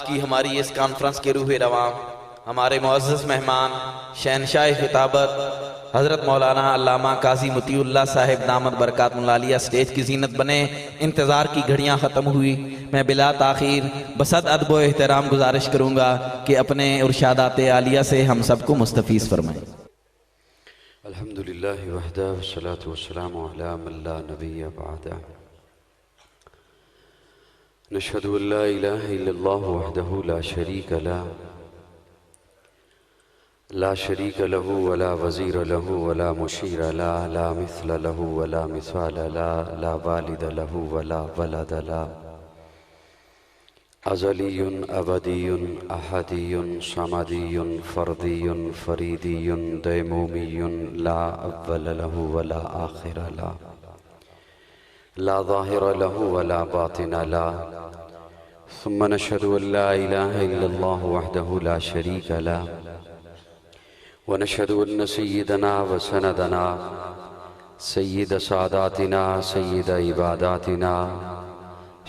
کی ہماری اس کانفرنس کے روح رواں ہمارے معزز مہمان شہنشاہ خطابت حضرت مولانا علامہ قاضی مطیع اللہ صاحب دامت برکات العالیہ سٹیج کی زینت بنے۔ انتظار کی گھڑیاں ختم ہوئی، میں بلا تاخیر بصد ادب و احترام گزارش کروں گا کہ اپنے ارشادات عالیہ سے ہم سب کو مستفیض فرمائیں۔ الحمدللہ وحدہ والصلاة والسلام علی من لا نبی بعدہ، نشہد ان لا الہ الا اللہ وحدہ لا شریک لہ، لا شریک لہ ولا وزیر لہ ولا مشیر لہ، لا مثل لہ ولا مثال لہ، لا والد لہ ولا ولد لہ، ازلی ابدی احدی صمدی فردی فریدی دیمومی، لا اول لہ ولا آخر لہ، لا ظاہر لہ ولا باطن لہ، ثم نشہد ان لا الہ الا اللہ وحدہ لا شریک لہ، ونشهد أن سيدنا وسندنا سيد ساداتنا سيد عباداتنا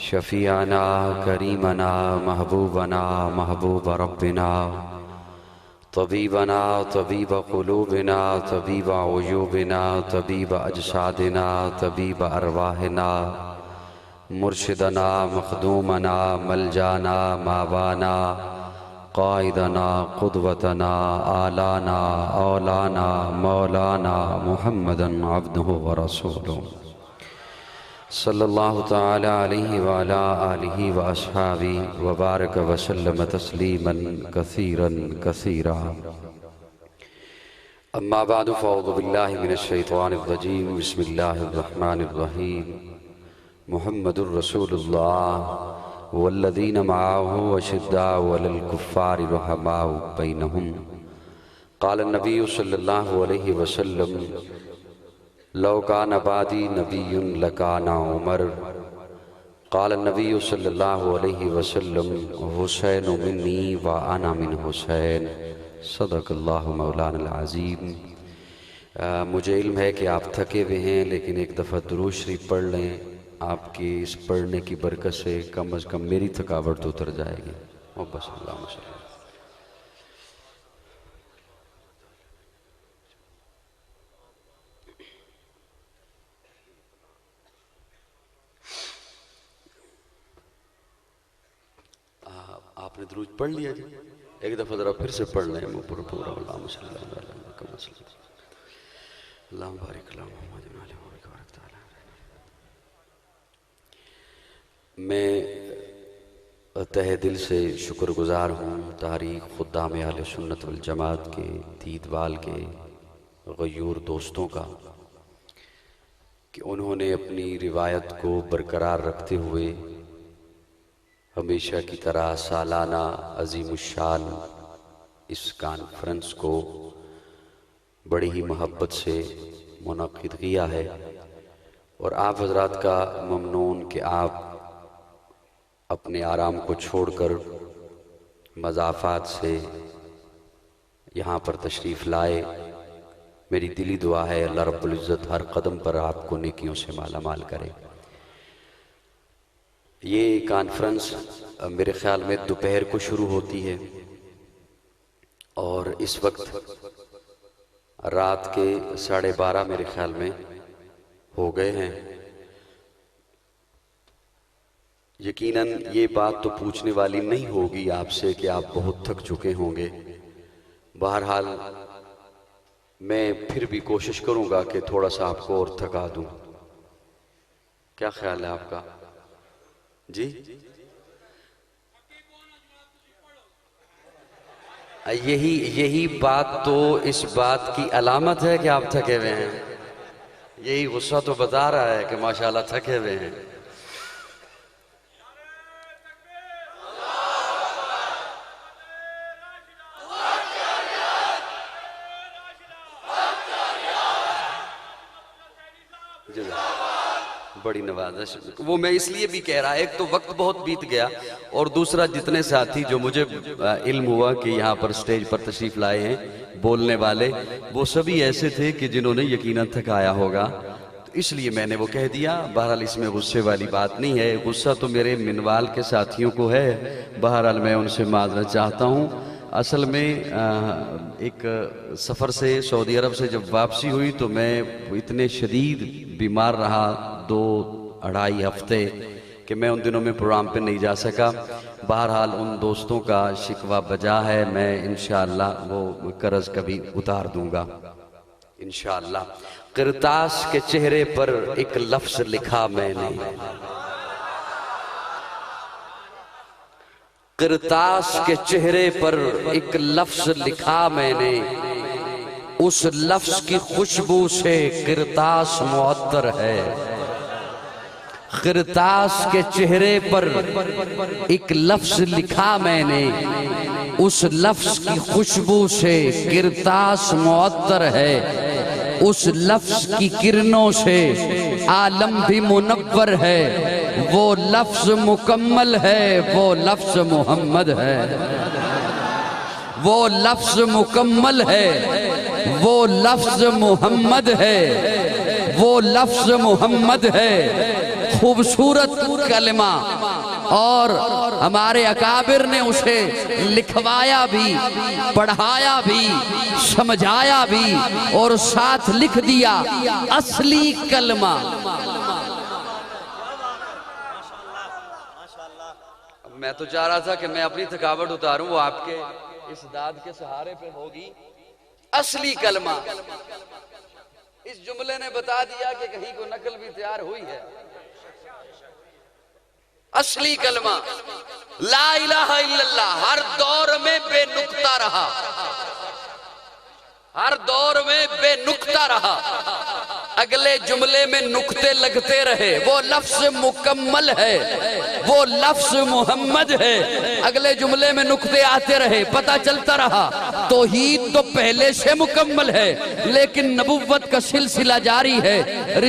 شفيعنا كريمنا محبوبنا محبوب ربنا طبيبنا طبيب قلوبنا طبيب عيوبنا طبيب أجسادنا طبيب أرواحنا مرشدنا مخدومنا ملجانا ماوانا قائدنا قدوتنا آلانا اولانا مولانا محمدا عبده ورسوله صلی اللہ تعالی علیہ وعلا آلہ وآصحابہ وبارک وسلم تسلیما کثیرا کثیرا، اما بعد فاعوذ باللہ من الشیطان الرجیم، بسم اللہ الرحمن الرحیم، محمد رسول اللہ والذین معه اشداء علی الکفار رحماء بینہم، قال النبی صلی اللہ علیہ وسلم لو کان بعدی نبی لکان عمر، قال النبی صلی اللہ علیہ وسلم حسین منی وانا من حسین، صدق اللہ مولانا العظیم۔ مجھے علم ہے کہ آپ تھکے ہوئے ہیں، لیکن ایک دفعہ درود شریف پڑھ لیں، آپ کی اس پڑھنے کی برکت سے کم از کم میری تھکاوٹ تو اتر جائے گی۔ بس اللہم صلی اللہ۔ آپ نے درود پڑھ لیا جی، ایک دفعہ ذرا پھر سے پڑھ لیں پورا پورا۔ اللہم صلی اللہ علیہ وسلم، اللہم بارک اللہ محمد علیہ وسلم۔ میں تہ دل سے شکر گزار ہوں تاریخ خدام اہل سنت والجماعت کے، تیت بال کے غیور دوستوں کا، کہ انہوں نے اپنی روایت کو برقرار رکھتے ہوئے ہمیشہ کی طرح سالانہ عظیم الشان اس کانفرنس کو بڑی ہی محبت سے منعقد کیا ہے، اور آپ حضرات کا ممنون کہ آپ اپنے آرام کو چھوڑ کر مضافات سے یہاں پر تشریف لائے۔ میری دلی دعا ہے اللہ رب العزت ہر قدم پر آپ کو نیکیوں سے مالا مال کرے۔ یہ کانفرنس میرے خیال میں دوپہر کو شروع ہوتی ہے، اور اس وقت رات کے 12:30 میرے خیال میں ہو گئے ہیں۔ یقیناً یہ بات تو پوچھنے والی نہیں ہوگی آپ سے کہ آپ بہت تھک چکے ہوں گے، بہرحال میں پھر بھی کوشش کروں گا کہ تھوڑا سا آپ کو اور تھکا دوں۔ کیا خیال ہے آپ کا جی؟ یہی بات تو اس بات کی علامت ہے کہ آپ تھکے ہوئے ہیں، یہی غصہ تو بتا رہا ہے کہ ماشاءاللہ تھکے ہوئے ہیں۔ بڑی نوازش، وہ میں اس لیے بھی کہہ رہا، ایک تو وقت بہت بیت گیا، اور دوسرا جتنے ساتھی جو مجھے علم ہوا کہ یہاں پر سٹیج پر تشریف لائے ہیں بولنے والے، وہ سبھی ایسے تھے کہ جنہوں نے یقیناً تھکایا ہوگا۔ اس لیے میں نے وہ کہہ دیا. بہرحال اس میں غصے والی بات نہیں ہے. غصہ تو میرے منوال کے ساتھیوں کو ہے. بہرحال میں ان سے معذرت چاہتا ہوں. اصل میں ایک سفر سے سعودی عرب سے جب واپسی ہوئی تو میں اتنے شدید بیمار رہا 2-2.5 ہفتے کہ میں ان دنوں میں پروگرام پہ نہیں جا سکا. بہرحال ان دوستوں کا شکوہ بجا ہے. میں انشاءاللہ وہ قرض کبھی اتار دوں گا انشاءاللہ. قرطاس کے چہرے پر ایک لفظ لکھا میں نے. قرطاس کے چہرے پر ایک لفظ لکھا میں نے. اس لفظ کی خوشبو سے قرطاس معطر ہے. قرطاس کے چہرے پر ایک لفظ لکھا میں نے. اس لفظ کی خوشبو سے قرطاس معطر ہے. اس لفظ کی کرنوں سے عالم بھی منور ہے. وہ لفظ مکمل ہے. وہ لفظ محمد ہے. وہ لفظ مکمل ہے. وہ لفظ محمد ہے. وہ لفظ محمد ہے. خوبصورت کلمہ اور ہمارے اکابر نے اسے لکھوایا بھی, پڑھایا بھی, سمجھایا بھی اور ساتھ لکھ دیا اصلی کلمہ. میں تو چاہ رہا تھا کہ میں اپنی تھکاوٹ اتاروں, وہ آپ کے اس داد کے سہارے پہ ہوگی. اصلی کلمہ. اس جملے نے بتا دیا کہ کہیں کو نقل بھی تیار ہوئی ہے. اصلی کلمہ لا الہ الا اللہ ہر دور میں بے نقطہ رہا. ہر دور میں بے نقطہ رہا. اگلے جملے میں نقطے لگتے رہے. وہ لفظ مکمل ہے. وہ لفظ محمد ہے. اگلے جملے میں نقطے آتے رہے. پتہ چلتا رہا توحید تو پہلے سے مکمل ہے لیکن نبوت کا سلسلہ جاری ہے.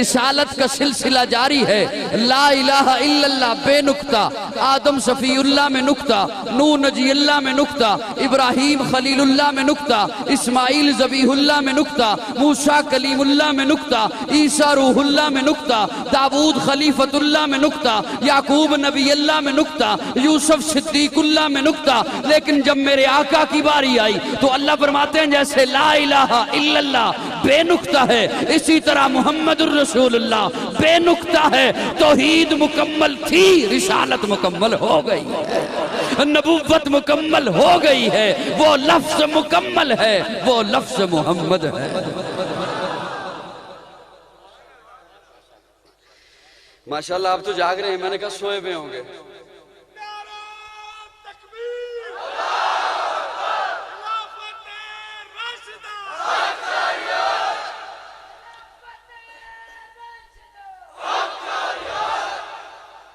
رسالت کا سلسلہ جاری ہے. لا الہ الا اللہ بے نقطہ. آدم صفی اللہ میں نقطہ. نوح نجی اللہ میں نقطہ. ابراہیم خلیل اللہ میں نقطہ. اسماعیل ذبیح اللہ میں نقطہ. موسیٰ کلیم اللہ میں نقطہ. عیسیٰ روح اللہ میں نقطہ. داؤد خلیفت اللہ میں نقطہ. یعقوب نبی اللہ میں نقطہ. یوسف صدیق اللہ میں نقطہ. لیکن جب میرے آقا کی باری آئی تو اللہ فرماتے ہیں جیسے لا الہ الا اللہ بے نقطہ ہے اسی طرح محمد الرسول اللہ بے نقطہ ہے. توحید مکمل تھی, رسالت مکمل ہو گئی ہے, نبوت مکمل ہو گئی ہے. وہ لفظ مکمل ہے. وہ لفظ محمد ہے. ماشاءاللہ آپ تو جاگ رہے ہیں. میں نے کہا سوئے ہوئے ہوں گے.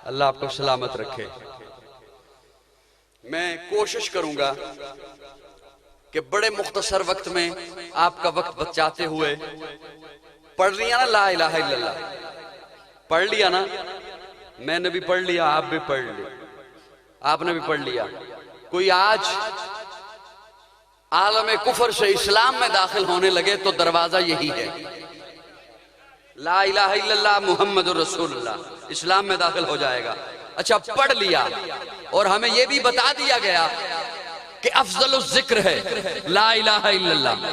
اللہ آپ کو سلامت رکھے. میں کوشش کروں گا کہ بڑے مختصر وقت میں آپ کا وقت بچاتے ہوئے پڑھ لیا نا لا الہ الا اللہ. پڑھ لیا نا. میں نے بھی پڑھ لیا, آپ بھی پڑھ لیا, آپ نے بھی پڑھ لیا. کوئی آج عالم کفر سے اسلام میں داخل ہونے لگے تو دروازہ یہی ہے. لا الہ الا اللہ محمد الرسول اللہ, اسلام میں داخل ہو جائے گا. اچھا پڑھ لیا اور ہمیں یہ بھی بتا دیا گیا کہ افضل الذکر ہے لا الہ الا اللہ.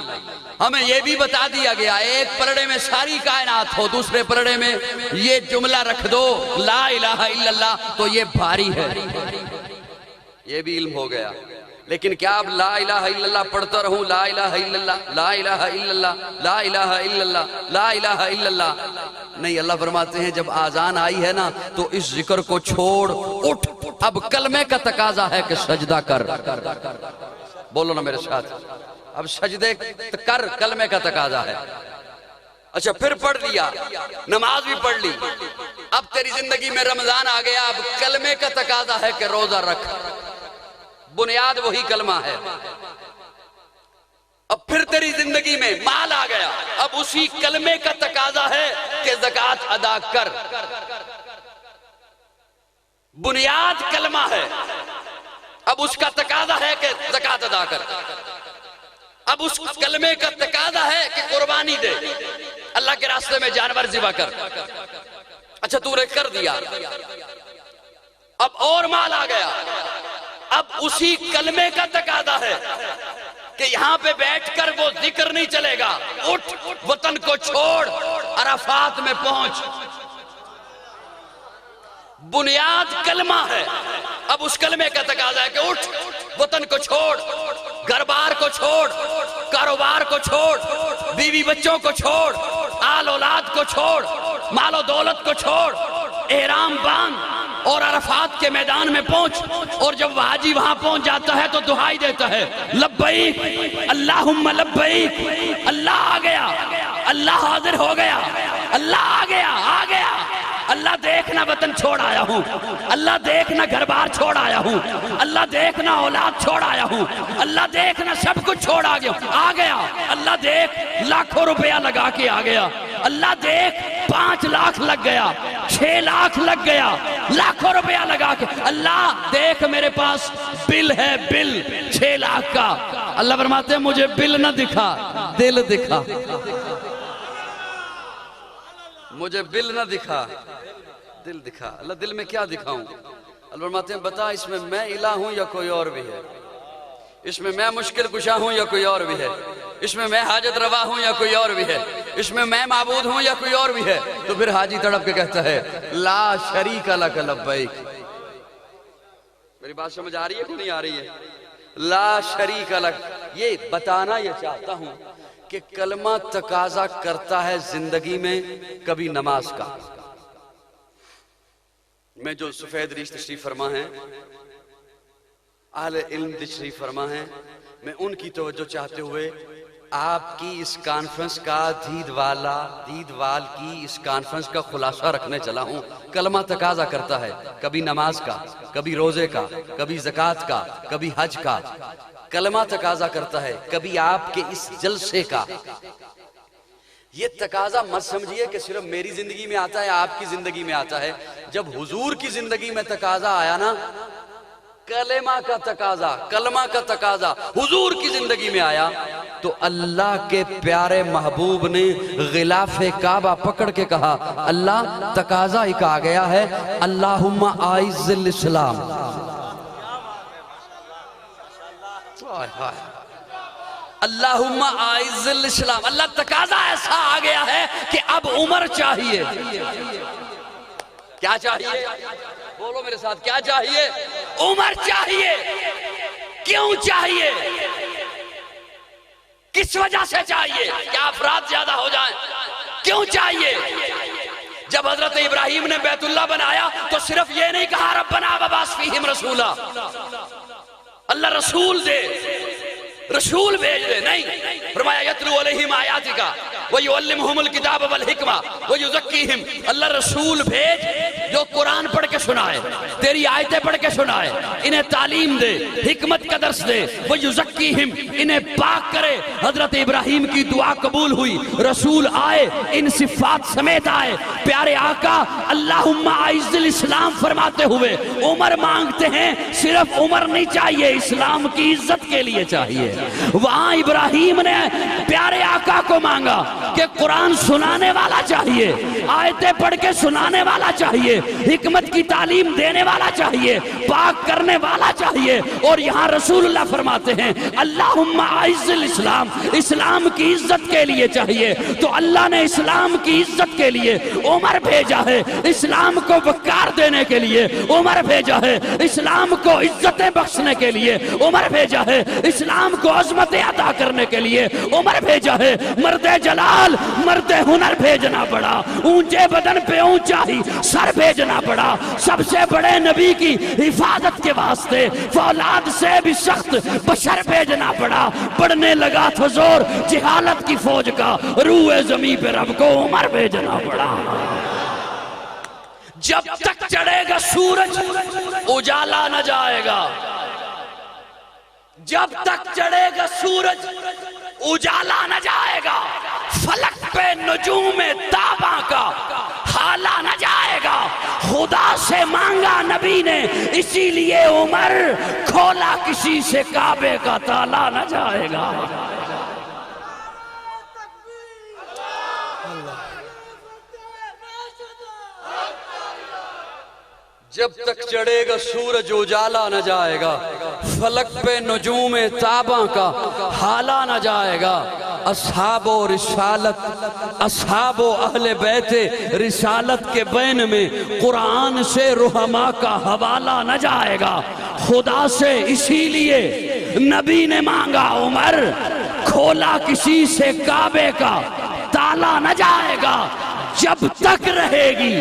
ہمیں یہ بھی بتا دیا گیا ایک پلڑے میں ساری کائنات ہو, دوسرے پلڑے میں یہ جملہ رکھ دو لا الہ الا اللہ تو یہ بھاری ہے. یہ بھی علم ہو گیا. لیکن کیا اب لا الہ الا اللہ پڑھتا رہوں لا الہ الا اللہ لا الہ الا اللہ لا الہ الا اللہ لا الہ الا اللہ؟ نہیں. اللہ فرماتے ہیں جب آذان آئی ہے نا تو اس ذکر کو چھوڑ اٹھ. اب کلمے کا تقاضا ہے کہ سجدہ کر. بولو نا میرے ساتھ, اب سجدے کر, کلمے کا تقاضا ہے. اچھا پھر پڑھ لیا, نماز بھی پڑھ لی. اب تیری زندگی میں رمضان آ گیا, اب کلمے کا تقاضا ہے کہ روزہ رکھ. بنیاد وہی کلمہ ہے. اب پھر تیری زندگی میں مال آ گیا, اب اسی کلمے کا تقاضا ہے کہ زکوٰۃ ادا کر. بنیاد کلمہ ہے, اب اس کا تقاضا ہے کہ زکوٰۃ ادا کر. اب اس کلمے کا تقاضا ہے کہ قربانی دے. اللہ کے راستے میں جانور ذبح کر. اچھا تو نے کر دیا, اب اور مال آ گیا. اب اسی کلمے کا تقاضا ہے کہ یہاں پہ بیٹھ کر وہ ذکر نہیں چلے گا. اٹھ, وطن کو چھوڑ, عرفات میں پہنچ. بنیاد کلمہ ہے. اب اس کلمے کا تقاضا ہے کہ اٹھ, وطن کو چھوڑ, گھر بار کو چھوڑ, کاروبار کو چھوڑ, بیوی بچوں کو چھوڑ, آل اولاد کو چھوڑ, مال و دولت کو چھوڑ, احرام باندھ اور عرفات کے میدان میں پہنچ. اور جب حاجی وہاں پہنچ جاتا ہے تو دعائی دیتا ہے, لبیک اللہم لبیک. اللہ آ گیا, اللہ حاضر ہو گیا, اللہ آ گیا, آ گیا. اللہ دیکھنا وطن چھوڑ آیا ہوں, اللہ دیکھنا گھر بار چھوڑ آیا ہوں, اللہ دیکھنا اولاد چھوڑ آیا ہوں, اللہ دیکھنا سب کچھ چھوڑ آ گیا. اللہ دیکھ لاکھوں روپیہ لگا کے آ گیا. اللہ دیکھ 5 لاکھ لگ گیا, 6 لاکھ لگ گیا, لاکھوں روپیہ لگا کے. اللہ دیکھ میرے پاس بل ہے, بل 6 لاکھ کا. اللہ فرماتے ہیں مجھے بل نہ دکھا, دل دکھا. مجھے بل نہ دکھا, دل دکھا. اللہ دل میں کیا دکھاؤں؟ اللہ فرماتے ہیں بتا اس میں میں الہ ہوں یا کوئی اور بھی ہے, اس میں میں مشکل کشا ہوں یا کوئی اور بھی ہے, اس میں میں حاجت روا ہوں یا کوئی اور بھی ہے, اس میں میں معبود ہوں یا کوئی اور بھی ہے. تو پھر حاجی تڑپ کے کہتا ہے لا شریک لک لبیک. میری بات سمجھ آ رہی ہے کہ نہیں آ رہی ہے؟ لا شریک لک. یہ بتانا یہ چاہتا ہوں کہ کلمہ تقاضا کرتا ہے زندگی میں کبھی نماز کا. میں جو سفید ریش تشریف فرما ہیں, اہل علم تشریف فرما ہیں, میں ان کی توجہ چاہتے ہوئے آپ کی اس کانفرنس کا دید وال کی اس کانفرنس کا خلاصہ رکھنے چلا ہوں. کلمہ تقاضا کرتا ہے کبھی نماز کا, کبھی روزے کا, کبھی زکوٰۃ کا, کبھی حج کا. کلمہ تقاضا کرتا ہے کبھی آپ کے اس جلسے کا. یہ تقاضا مت سمجھیے کہ صرف میری زندگی میں آتا ہے, آپ کی زندگی میں آتا ہے. جب حضور کی زندگی میں تقاضا آیا نا, کلمہ کا تقاضا, کلمہ کا تقاضا حضور کی زندگی میں آیا, تو اللہ کے پیارے محبوب نے غلاف کعبہ پکڑ کے کہا اللہ تقاضا ایک آ گیا ہے, اللہم اعز الاسلام. اللہم اعز الاسلام. اللہ تقاضا ایسا آ گیا ہے کہ اب عمر چاہیے. کیا چاہیے؟ بولو میرے ساتھ, کیا چاہیے؟ عمر چاہیے. کیوں چاہیے؟ کس وجہ سے چاہیے؟ کیا افراد زیادہ ہو جائیں؟ کیوں چاہیے؟ جب حضرت ابراہیم نے بیت اللہ بنایا تو صرف یہ نہیں کہا ربنا وبعث فیہم رسولا, اللہ رسول دے, رسول بھیج دے. نہیں, فرمایا یتلو علیہم آیاتک ویعلمہم الکتاب والحکمہ ویزکیہم. اللہ رسول بھیج جو قرآن پڑھ کے سنائے, تیری آیتیں پڑھ کے سنائے, انہیں تعلیم دے, حکمت کا درس دے. ویزکیہم, انہیں پاک کرے. حضرت ابراہیم کی دعا قبول ہوئی, رسول آئے, ان صفات سمیت آئے. پیارے آقا اللہم اعز الاسلام فرماتے ہوئے عمر مانگتے ہیں. صرف عمر نہیں چاہیے, اسلام کی عزت کے لیے چاہیے. وہاں ابراہیم نے پیارے آقا کو مانگا کہ قرآن سنانے والا چاہیے, آیتیں پڑھ کے سنانے والا چاہیے, حکمت کی تعلیم دینے والا چاہیے, پاک کرنے والا چاہیے. اور یہاں رسول اللہ فرماتے ہیں اللہم اعز الاسلام, اسلام کی عزت کے لیے چاہیے. تو اللہ نے اسلام کی عزت کے لیے عمر بھیجا ہے, اسلام کو وقار دینے کے لیے عمر بھیجا ہے, اسلام کو عزتیں بخشنے کے لیے عمر بھیجا ہے, اسلام کو عظمتیں عطا کرنے کے لیے عمر بھیجا ہے. مرد جلال, مرد ہنر بھیجنا پڑا, اونچے بدن پہ اونچا ہی سر بھیجنا پڑا, سب سے بڑے نبی کی حفاظت کے واسطے فولاد سے بھی سخت بشر بھیجنا پڑا. پڑھنے لگا تھا زور جہالت کی فوج کا, روح زمین پہ رب کو عمر بھیجنا پڑا. جب تک چڑھے گا سورج اجالا نہ جائے گا, جب تک چڑھے گا سورج اجالا نہ جائے گا, فلک پہ نجوم تاباں کا حالا نہ جائے گا. خدا سے مانگا نبی نے اسی لیے عمر, کھولا کسی سے کعبے کا تالا نہ جائے گا. جب تک چڑھے گا سورج اجالا نہ جائے گا، فلک پہ نجوم تاباں کا حالا نہ جائے گا، اصحاب و رسالت، اصحاب و اہل بیت رسالت کے بین میں قرآن سے رحماء کا حوالہ نہ جائے گا۔ خدا سے اسی لیے نبی نے مانگا عمر، کھولا کسی سے کعبے کا تالا نہ جائے گا جب تک رہے گی۔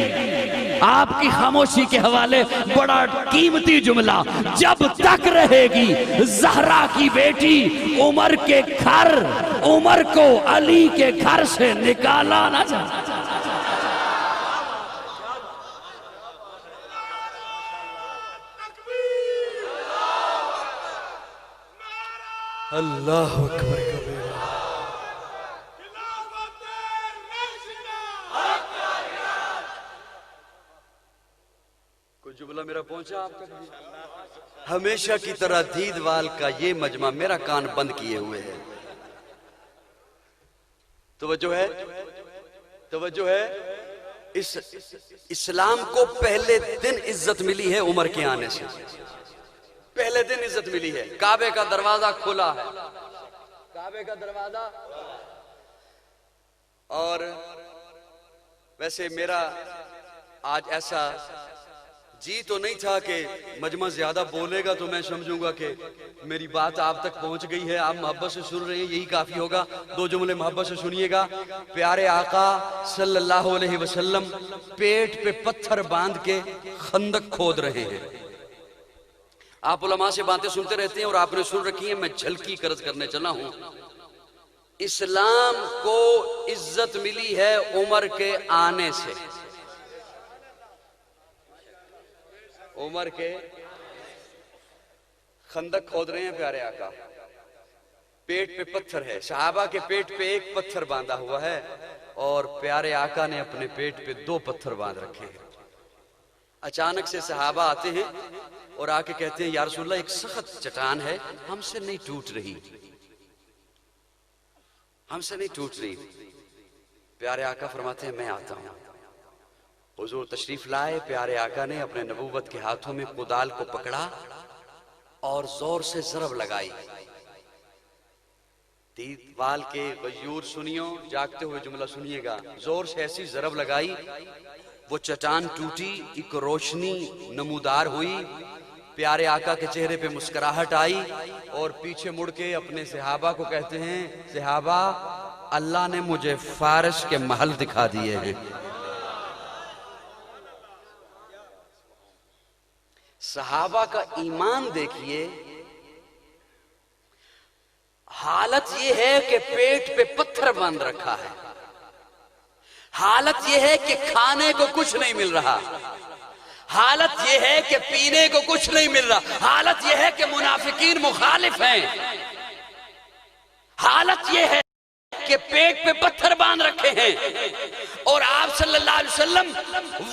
آپ کی خاموشی کے حوالے بڑا قیمتی جملہ، جب تک رہے گی زہرا کی بیٹی عمر کے گھر، عمر کو علی کے گھر سے نکالا نہ جائے۔ اللہ اکبر کبیرہ۔ کوئی جملہ میرا پہنچا آپ تک؟ ہمیشہ کی طرح دید وال کا یہ مجمع میرا کان بند کیے ہوئے ہے۔ توجہ ہے، توجہ ہے۔ اسلام کو پہلے دن عزت ملی ہے عمر کے آنے سے، پہلے دن عزت ملی ہے۔ کعبے کا دروازہ کھلا ہے، کعبے کا دروازہ۔ اور ویسے میرا آج ایسا جی تو نہیں تھا کہ مجمع زیادہ بولے گا تو میں سمجھوں گا کہ میری بات آپ تک پہنچ گئی ہے، آپ محبت سے سن رہے ہیں، یہی کافی ہوگا۔ دو جملے محبت سے سنیے گا۔ پیارے آقا صلی اللہ علیہ وسلم پیٹ پہ پتھر باندھ کے خندق کھود رہے ہیں۔ آپ علماء سے باتیں سنتے رہتے ہیں اور آپ نے سن رکھی ہیں، میں جھلکی کرد کرنے چلا ہوں۔ اسلام کو عزت ملی ہے عمر کے آنے سے، عمر کے خندق کھود رہے ہیں پیارے آقا، پیٹ پہ پتھر ہے، صحابہ کے پیٹ پہ ایک پتھر باندھا ہوا ہے اور پیارے آقا نے اپنے پیٹ پہ 2 پتھر باندھ رکھے ہیں۔ اچانک سے صحابہ آتے ہیں اور آ کے کہتے ہیں یا رسول اللہ ایک سخت چٹان ہے، ہم سے نہیں ٹوٹ رہی، ہم سے نہیں ٹوٹ رہی۔ پیارے آقا فرماتے ہیں میں آتا ہوں۔ حضور تشریف لائے، پیارے آقا نے اپنے نبوت کے ہاتھوں میں کدال کو پکڑا اور زور سے ضرب لگائی۔ دید وال کے غیور سنیوں، جاگتے ہوئے جملہ سنیے گا، زور سے ایسی ضرب لگائی، وہ چٹان ٹوٹی، ایک روشنی نمودار ہوئی، پیارے آقا کے چہرے پہ مسکراہٹ آئی اور پیچھے مڑ کے اپنے صحابہ کو کہتے ہیں صحابہ اللہ نے مجھے فارس کے محل دکھا دیے ہیں۔ صحابہ کا ایمان دیکھیے، حالت یہ ہے کہ پیٹ پہ پتھر باندھ رکھا ہے، حالت یہ ہے کہ کھانے کو کچھ نہیں مل رہا، حالت یہ ہے کہ پینے کو کچھ نہیں مل رہا، حالت یہ ہے کہ منافقین مخالف ہیں، حالت یہ ہے کہ پیٹ پہ پتھر باندھ رکھے ہیں اور آپ صلی اللہ علیہ وسلم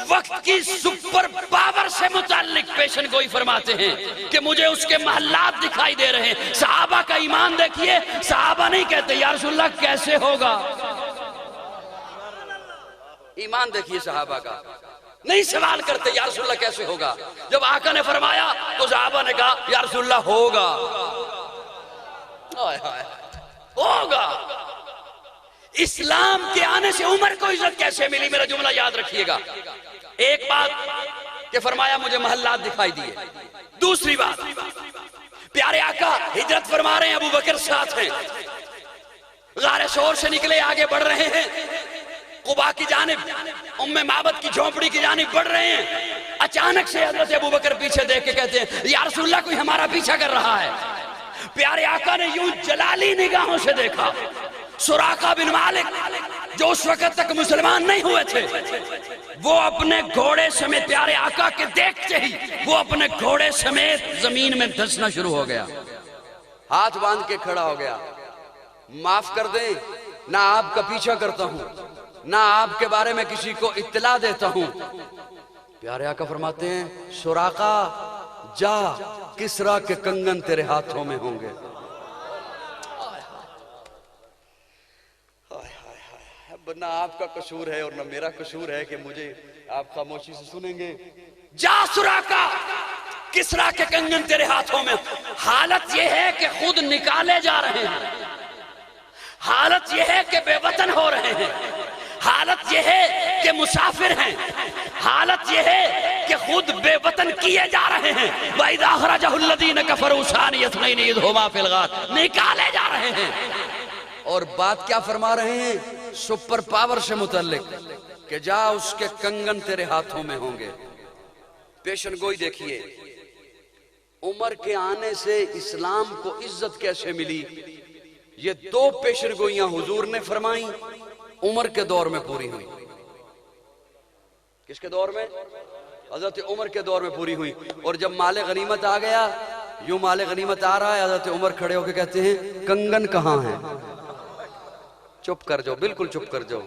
وقت کی سپر پاور سے متعلق پیشن گوئی فرماتے ہیں کہ مجھے اس کے محلات دکھائی دے رہے ہیں۔ صحابہ کا ایمان دیکھیے، صحابہ نہیں کہتے یا رسول اللہ کیسے ہوگا، ایمان دیکھیے صحابہ کا، نہیں سوال کرتے یا رسول اللہ کیسے ہوگا۔ جب آقا نے فرمایا تو صحابہ نے کہا یا رسول اللہ ہوگا، ہوگا۔ اسلام کے آنے سے عمر کو عزت کیسے ملی، میرا جملہ یاد رکھیے گا۔ ایک بات کہ فرمایا مجھے محلات دکھائی دیے، دوسری بات پیارے آقا ہجرت فرما رہے ہیں، ابو بکر ساتھ ہیں، غار ثور سے نکلے آگے بڑھ رہے ہیں، قبا کی جانب ام معبد کی جھونپڑی کی جانب بڑھ رہے ہیں، اچانک سے حضرت ابو بکر پیچھے دیکھ کے کہتے ہیں یا رسول اللہ کوئی ہمارا پیچھا کر رہا ہے۔ پیارے آقا نے یوں جلالی نگاہوں سے دیکھا، سراقہ بن مالک جو اس وقت تک مسلمان نہیں ہوئے تھے، وہ اپنے گھوڑے سمیت پیارے آقا کے دیکھتے ہی وہ اپنے گھوڑے سمیت زمین میں دھسنا شروع ہو گیا، ہاتھ باندھ کے کھڑا ہو گیا، معاف کر دیں، نہ آپ کا پیچھا کرتا ہوں، نہ آپ کے بارے میں کسی کو اطلاع دیتا ہوں۔ پیارے آقا فرماتے ہیں سراقہ جا، کسرا کے کنگن تیرے ہاتھوں میں ہوں گے۔ نہ آپ کا قصور ہے اور نہ میرا قصور ہے کہ مجھے آپ خاموشی سے سنیں گے، جا سراقہ کسرا کے کنگن تیرے ہاتھوں میں. حالت یہ ہے کہ خود نکالے جا رہے ہیں, حالت یہ ہے کہ بے وطن ہو رہے ہیں, حالت یہ ہے کہ مسافر ہیں, حالت یہ ہے کہ خود بے وطن کیے جا رہے ہیں. وَإِذَا أَخْرَجَهُ الَّذِينَ كَفَرُوا ثَانِيَ اثْنَيْنِ إِذْ هُمَا فِي الْغَارِ, نکالے جا رہے ہیں. اور بات کیا فرما رہے ہیں؟ سپر پاور سے متعلق کہ جا اس کے کنگن تیرے ہاتھوں میں ہوں گے. پیشن گوئی دیکھیے, عمر کے آنے سے اسلام کو عزت کیسے ملی. یہ دو پیشن گوئیاں حضور نے فرمائیں, عمر کے دور میں پوری ہوئی. کس کے دور میں؟ حضرت عمر کے دور میں پوری ہوئی. اور جب مال غنیمت آ گیا, یوں مال غنیمت آ رہا ہے, حضرت عمر کھڑے ہو کے کہتے ہیں کنگن کہاں ہیں؟ چپ کر جاؤ, بالکل چپ کر جاؤ.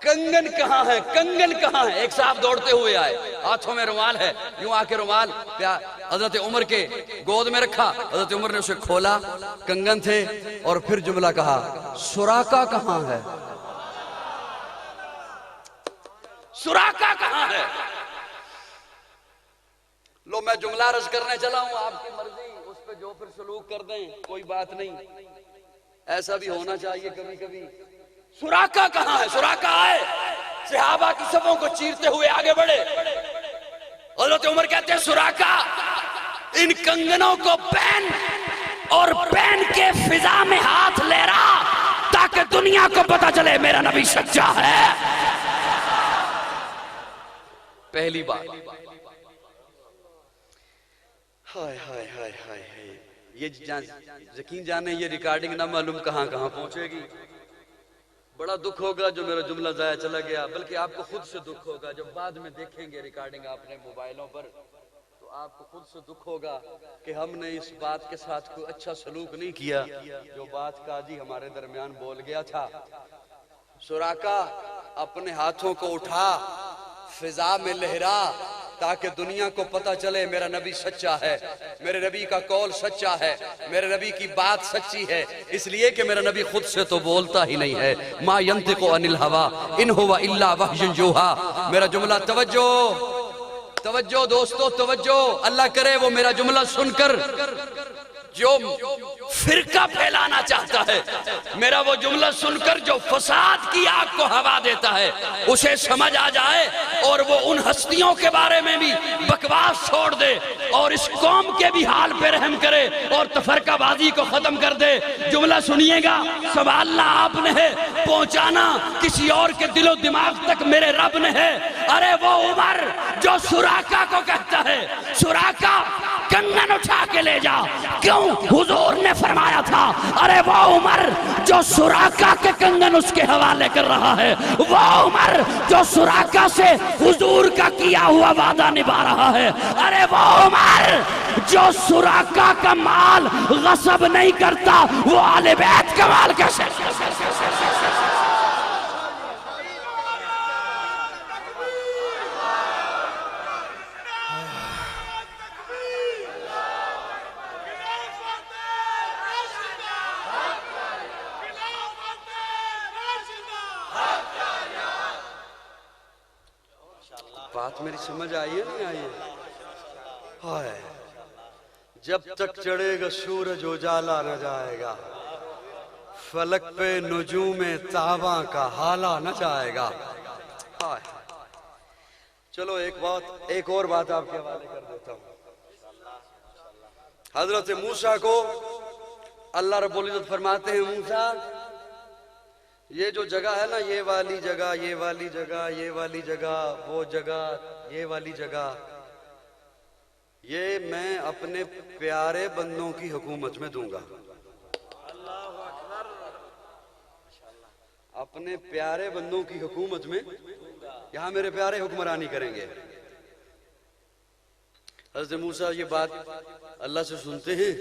کنگن کہاں ہے, کنگن کہاں ہے؟ ایک صاحب دوڑتے ہوئے آئے, ہاتھوں میں رومال ہے, یوں آ کے رومال حضرت عمر کے گود میں رکھا. حضرت عمر نے اسے کھولا, کنگن تھے, اور پھر جملہ کہا سراقہ کہاں ہے؟ سراقہ کہاں ہے؟ لو میں جملہ عرض کرنے چلا ہوں, آپ کی مرضی, اس پہ جو پھر سلوک کر دیں کوئی بات نہیں, ایسا بھی ہونا چاہیے کبھی کبھی. سراقہ کہاں ہے؟ سراقہ آئے, صحابہ کی صفوں کو چیرتے ہوئے آگے بڑھے. حضرت عمر کہتے ہیں سراقہ ان کنگنوں کو پہن, اور پہن کے فضا میں ہاتھ لے رہا تاکہ دنیا کو پتا چلے میرا نبی سچا ہے. پہلی بات. ہائے ہائے ہائے ہائے, یہ یقین جانے یہ ریکارڈنگ نہ معلوم کہاں کہاں پہنچے گی. بڑا دکھ ہوگا جو میرا جملہ ضائع چلا گیا, بلکہ آپ کو خود سے دکھ ہوگا جب بعد میں دیکھیں گے ریکارڈنگ آپ نے موبائلوں پر, تو آپ کو خود سے دکھ ہوگا کہ ہم نے اس بات کے ساتھ کوئی اچھا سلوک نہیں کیا جو بات قاضی ہمارے درمیان بول گیا تھا. سراقہ اپنے ہاتھوں کو اٹھا, فضا میں لہرا, تاکہ دنیا کو پتا چلے میرا نبی سچا ہے, میرے نبی کا قول سچا ہے, میرے نبی کی بات سچی ہے. اس لیے کہ میرا نبی خود سے تو بولتا ہی نہیں ہے, ما ینطق عن الہوی ان ہوا الا وحی یوحی. میرا جملہ توجہ, توجہ دوستو توجہ, اللہ کرے وہ میرا جملہ سن کر جو فرقہ پھیلانا چاہتا ہے, میرا وہ جملہ سن کر جو فساد کی آگ کو ہوا دیتا ہے, اسے سمجھ آ جائے اور وہ ان ہستیوں کے بارے میں بھی بکواس چھوڑ دے اور اس قوم کے بھی حال پہ رحم کرے اور تفرقہ بازی کو ختم کر دے. جملہ سنیے گا, سنبھالنا آپ نے ہے, پہنچانا کسی اور کے دل و دماغ تک میرے رب نے ہے. ارے وہ عمر جو سراقہ کو کہتا ہے سراقہ کنگن اٹھا کے لے جا, کیوں؟ حضور نے فرمایا تھا. ارے وہ عمر جو سراقہ کے کنگن اس کے حوالے کر رہا ہے, وہ عمر جو سراقہ سے حضور کا کیا ہوا وعدہ نبھا رہا ہے, ارے وہ عمر جو سراقہ کا مال غصب نہیں کرتا, وہ آل بیت کا مال کیسے؟ بات میری سمجھ آئی ہے نہیں آئی ہے؟ ہائے, جب تک چڑھے گا سورج اجالا نہ جائے گا, فلک پہ نجوم تاباں کا حالا نہ جائے گا. ہائے, چلو ایک اور بات آپ کے حوالے کر دیتا ہوں. حضرت موسیٰ کو اللہ رب العزت فرماتے ہیں, موسیٰ یہ جو جگہ ہے نا, یہ والی جگہ, یہ والی جگہ, یہ والی جگہ, وہ جگہ, یہ والی جگہ, یہ میں اپنے پیارے بندوں کی حکومت میں دوں گا. اپنے پیارے بندوں کی حکومت میں, یہاں میرے پیارے حکمرانی کریں گے. حضرت موسیٰ یہ بات اللہ سے سنتے ہیں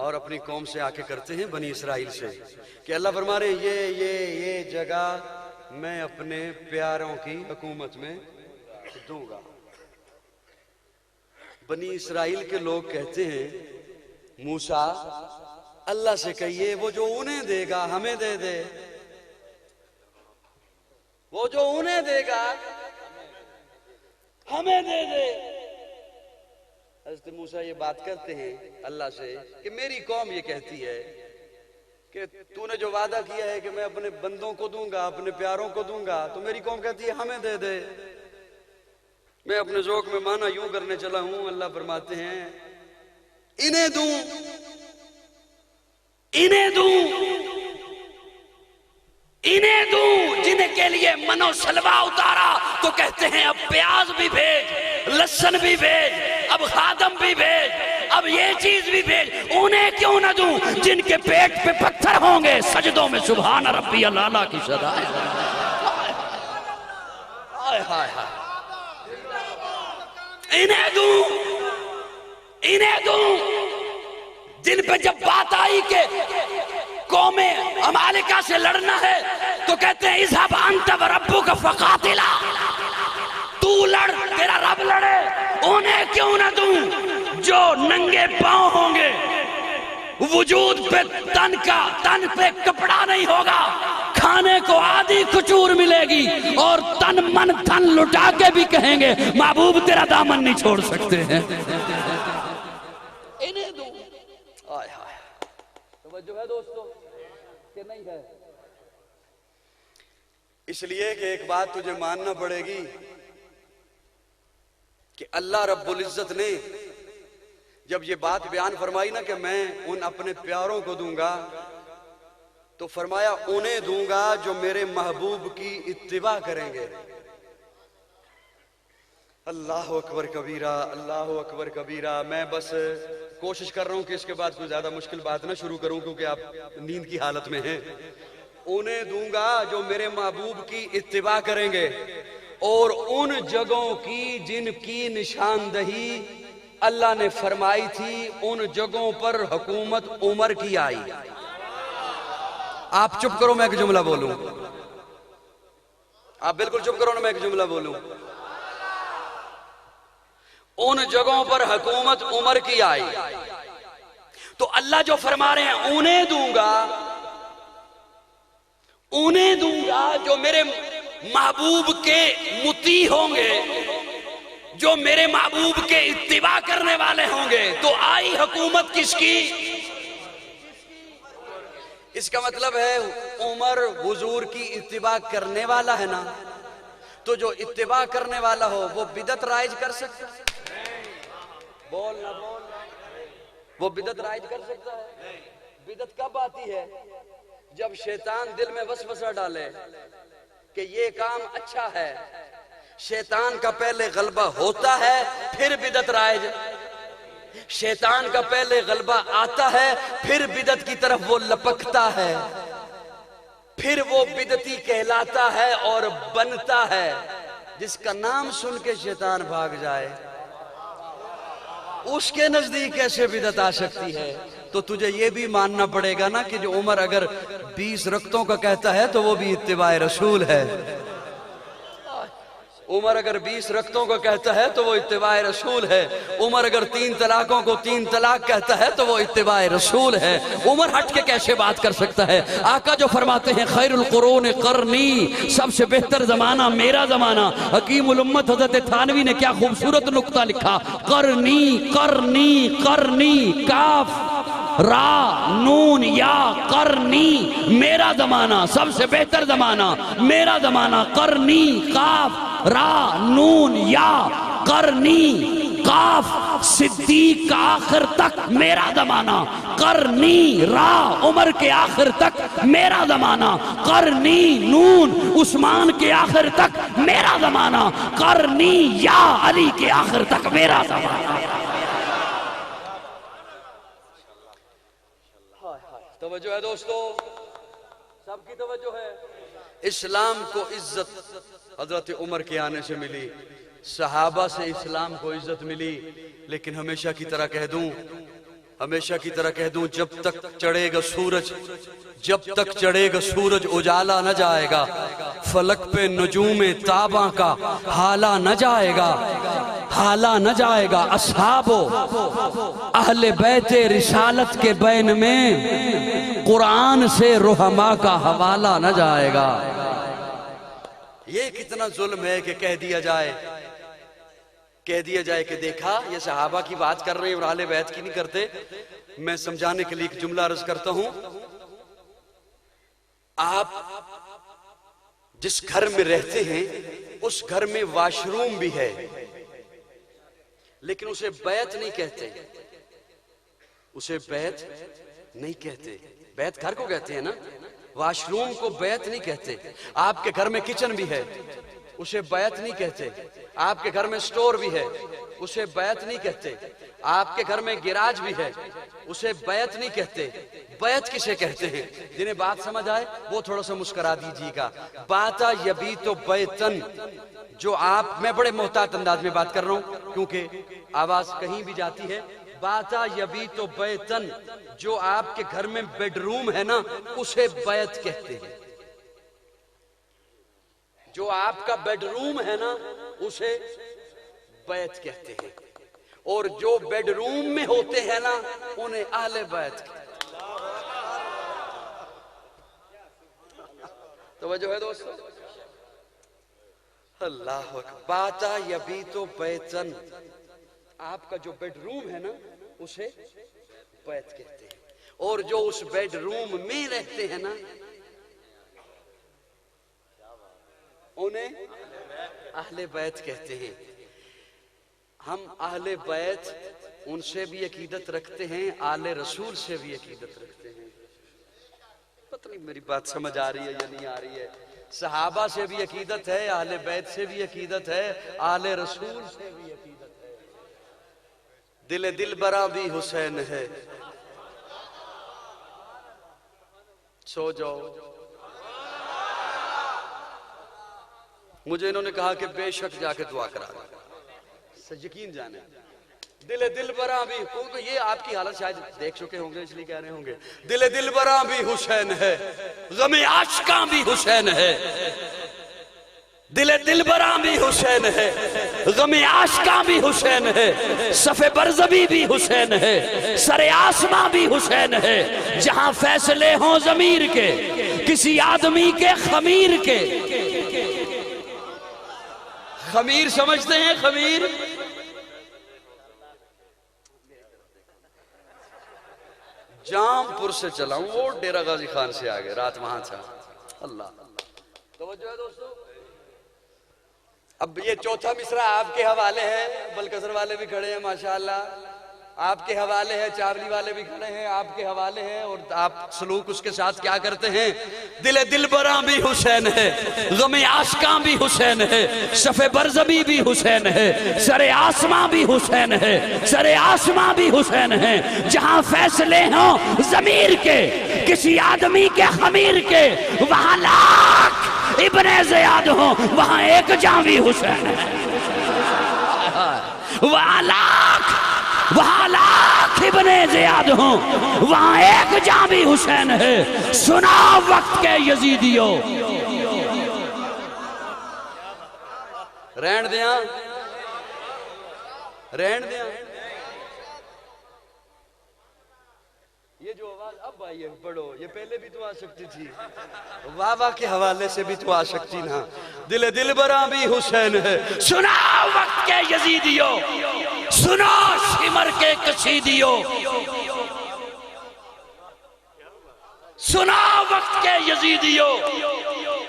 اور اپنی قوم سے آ کے کرتے ہیں, بنی اسرائیل سے, کہ اللہ فرما رہے ہیں یہ جگہ میں اپنے پیاروں کی حکومت میں دوں گا. بنی اسرائیل کے لوگ کہتے ہیں موسیٰ اللہ سے کہیے وہ جو انہیں دے گا ہمیں دے دے, وہ جو انہیں دے گا ہمیں دے دے. حضرت موسیٰ یہ بات کرتے ہیں اللہ سے کہ میری قوم یہ کہتی ہے کہ تو نے جو وعدہ کیا ہے کہ میں اپنے بندوں کو دوں گا، اپنے پیاروں کو دوں گا، تو میری قوم کہتی ہے ہمیں دے دے. میں اپنے ذوق میں مانا یوں کرنے چلا ہوں. اللہ فرماتے ہیں انہیں دوں، انہیں دوں، انہیں دوں جن کے لیے منو سلوا اتارا تو کہتے ہیں اب پیاز بھی بھیج، لہسن بھی بھیج، اب خادم بھی بھیج، اب یہ چیز بھی بھیج. انہیں کیوں نہ دوں جن کے پیٹ پہ پتھر ہوں گے سجدوں میں سبحان ربی العلیٰ کی صدا. انہیں دوں، انہیں دوں جن پہ جب بات آئی کہ قوم عمالقہ سے لڑنا ہے تو کہتے ہیں اذهب انت وربک فقاتلا، تو لڑ، تیرا رب لڑے. انہیں کیوں نہ دوں جو ننگے پاؤں ہوں گے، وجود پہ تن پہ کپڑا نہیں ہوگا، کھانے کو آدھی کچور ملے گی اور تن من دھن لٹا کے بھی کہیں گے محبوب تیرا دامن نہیں چھوڑ سکتے ہیں. انہیں دوں. آئے ہائے، توجہ ہے دوستو کہ نہیں ہے؟ اس لیے کہ ایک بات تجھے ماننا پڑے گی کہ اللہ رب العزت نے جب یہ بات بیان فرمائی نا کہ میں ان اپنے پیاروں کو دوں گا، تو فرمایا انہیں دوں گا جو میرے محبوب کی اتباع کریں گے. اللہ اکبر کبیرہ، اللہ اکبر کبیرہ. میں بس کوشش کر رہا ہوں کہ اس کے بعد کوئی زیادہ مشکل بات نہ شروع کروں کیونکہ آپ نیند کی حالت میں ہیں. انہیں دوں گا جو میرے محبوب کی اتباع کریں گے اور ان جگہوں کی جن کی نشاندہی اللہ نے فرمائی تھی ان جگہوں پر حکومت عمر کی آئی. آپ چپ کرو میں ایک جملہ بولوں. آپ بالکل چپ کرو نا میں ایک جملہ بولوں. ان جگہوں پر حکومت عمر کی آئی تو اللہ جو فرما رہے ہیں انہیں دوں گا، انہیں دوں گا جو میرے محبوب کے مطیع ہوں گے، جو میرے محبوب کے اتباع کرنے والے ہوں گے. تو آئی حکومت کس کی؟ اس کا مطلب ہے عمر حضور کی اتباع کرنے والا ہے نا، تو جو اتباع کرنے والا ہو وہ بدعت رائج کر سکتا ہے؟ بولنا وہ بدعت رائج کر سکتا ہے؟ بدعت کب آتی ہے؟ جب شیطان دل میں وسوسہ ڈالے کہ یہ کام اچھا ہے. شیطان کا پہلے غلبہ ہوتا ہے پھر بدعت رائج. شیطان کا پہلے غلبہ آتا ہے پھر بدعت کی طرف وہ لپکتا ہے، پھر وہ بدعتی کہلاتا ہے اور بنتا ہے. جس کا نام سن کے شیطان بھاگ جائے اس کے نزدیک کیسے بدعت آ سکتی ہے؟ تو تجھے یہ بھی ماننا پڑے گا نا کہ جو عمر اگر 20 رکعتوں کا کہتا ہے تو وہ بھی اتباع رسول ہے. عمر اگر 20 رکعتوں کا کہتا ہے تو وہ اتباع رسول ہے. عمر اگر 3 طلاقوں کو 3 طلاق کہتا ہے تو وہ اتباع رسول ہے. عمر ہٹ کے کیسے بات کر سکتا ہے؟ آقا جو فرماتے ہیں خیر القرون قرنی، سب سے بہتر زمانہ میرا زمانہ. حکیم الامت حضرت تھانوی نے کیا خوبصورت نقطہ لکھا، قرنی قرنی قرنی، کاف را نون یا، قرنی میرا زمانہ، سب سے بہتر زمانہ میرا زمانہ. قرنی قاف را نون یا، قرنی قاف صدیق کا آخر تک میرا زمانہ، قرنی را عمر کے آخر تک میرا زمانہ، قرنی نون عثمان کے آخر تک میرا زمانہ، قرنی یا علی کے آخر تک میرا زمانہ. توجہ ہے دوستو، سب کی توجہ ہے. اسلام کو عزت حضرت عمر کے آنے سے ملی، صحابہ سے اسلام کو عزت ملی. لیکن ہمیشہ کی طرح کہہ دوں جب تک چڑھے گا سورج، جب تک چڑھے گا سورج اجالا نہ جائے گا، فلک پہ نجوم تاباں کا حالا نہ جائے گا، حالا نہ جائے گا. اصحاب اہل بیت رسالت کے بین میں قرآن سے رحماء کا حوالہ نہ جائے گا. یہ کتنا ظلم ہے کہ کہہ دیا جائے کہہ دیا جائے کہ دیکھا یہ صحابہ کی بات کر رہے ہیں اور اہل بیت کی نہیں کرتے. میں سمجھانے کے لیے ایک جملہ عرض کرتا ہوں. آپ جس گھر میں رہتے ہیں اس گھر میں واش روم بھی ہے لیکن اسے بیت نہیں کہتے. اسے بیت نہیں کہتے. بیت گھر کو کہتے ہیں نا, واش روم کو بیت نہیں کہتے. آپ کے گھر میں کچن بھی ہے, اسے بیت نہیں کہتے. آپ کے گھر میں سٹور بھی ہے, اسے بیت نہیں کہتے. آپ کے گھر میں گیراج بھی ہے, اسے بیت نہیں کہتے. بیت کسے کہتے ہیں؟ جنہیں بات سمجھ آئے وہ تھوڑا سا مسکرا دیجیے گا. باتا یبیت بیتن, جو آپ, میں بڑے محتاط انداز میں بات کر رہا ہوں کیونکہ آواز کہیں بھی جاتی ہے. باتا یبیت بیتن, جو آپ کے گھر میں بیڈ روم ہے نا اسے بیت کہتے ہیں. جو آپ کا بیڈ روم ہے نا اسے بیت کہتے ہیں. اور جو بیڈ روم میں ہوتے ہیں نا انہیں اہل بیت کہتے ہیں. توجہ ہے دوستو؟ اللہ اکبر. باتا یبیت بیتن, آپ کا جو بیڈ روم ہے نا اسے بیت کہتے ہیں. اور جو اس بیڈ روم میں رہتے ہیں نا انہیں اہل بیت کہتے ہیں. ہم اہل بیت ان سے بھی عقیدت رکھتے ہیں, آل رسول سے بھی عقیدت رکھتے ہیں. پتہ نہیں میری بات سمجھ آ رہی ہے یا نہیں آ رہی ہے. صحابہ سے بھی عقیدت ہے, اہل بیت سے بھی عقیدت ہے, آل رسول سے بھی عقیدت ہے. دل دلبراں بھی حسین ہے. سو جاؤ. مجھے انہوں نے کہا کہ بے شک جا کے دعا کرا دیں. یقین جانے دل دلبراں بھی, یہ آپ کی حالت شاید دیکھ چکے ہوں گے اس لیے کہہ رہے ہوں گے. دل دلبراں بھی حسین ہے, غم عاشقاں بھی حسین ہے. دل دلبراں بھی حسین ہے, غم عاشقاں بھی حسین ہے. صف برزبی بھی حسین ہے, سر آسماں بھی حسین ہے. جہاں فیصلے ہوں ضمیر کے, کسی آدمی کے خمیر کے. خمیر سمجھتے ہیں؟ خمیر جام پور سے چلا ہوں, وہ ڈیرہ غازی خان سے آگے, رات وہاں تھا. اللہ توجہ ہے دوستو. اب یہ چوتھا مصرع آپ کے حوالے ہے. بلکسر والے بھی کھڑے ہیں ماشاءاللہ, آپ کے حوالے ہے. چاولی والے بھی کھڑے ہیں, آپ کے حوالے ہیں. اور آپ سلوک اس کے ساتھ کیا کرتے ہیں؟ دل دلبراں بھی حسین ہے, غم عاشقاں بھی حسین ہے. صف برزبی بھی حسین ہے, سر آسماں بھی حسین ہے. سر آسماں بھی حسین ہے. جہاں فیصلے ہوں ضمیر کے, کسی آدمی کے خمیر کے, وہاں لاکھ ابن زیاد ہوں, وہاں ایک جاوی حسین ہے. وہاں لاکھ ابن زیاد ہوں, وہاں ایک جاوی حسین ہے. سنا وقت کے یزیدیوں. رہن دیاں, رہن دیاں. یہ جو آواز اب آئی ہے پڑھو, یہ پہلے بھی تو آ سکتی تھی. واہ واہ کے حوالے سے بھی تو آ سکتی نا. دل دلبراں بھی حسین ہے. سنا وقت کے یزیدیوں, سنا شمر کے کشیدیوں. سنا وقت کے یزیدیوں,